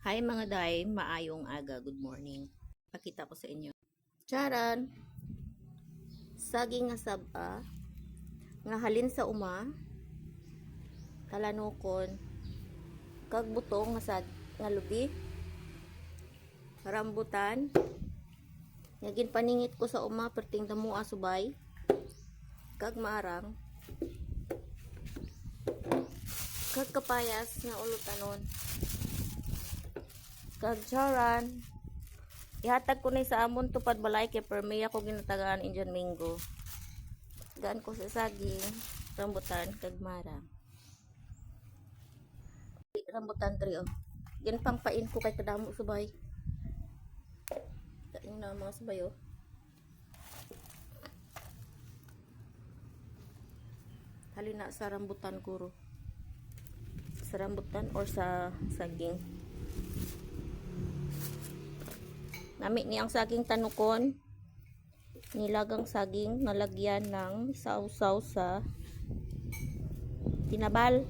Hi mga day, maayong aga, good morning. Pakita ko sa inyo. Charan! Saging nga saba, nga halin sa uma, talanukon, kag butong nga lubi, rambutan, ngagin paningit ko sa uma, perting damo asubay, kag maarang, kag kapayas nga ulutanon. Kag charan, ihatag ko na sa amon tupad balay kay permi ako ginatagaan Indian mango. Gaan ko sa saging, rambutan, kag marang. Rambutan trio. Yan pang pain ko kay kadamo subay. Kain na mga subay oh. Halina sa rambutan kuro. Sa rambutan or sa saging. Nami ni ang saging tanukon, nilagang saging nalagyan ng sausaw sa tinabal.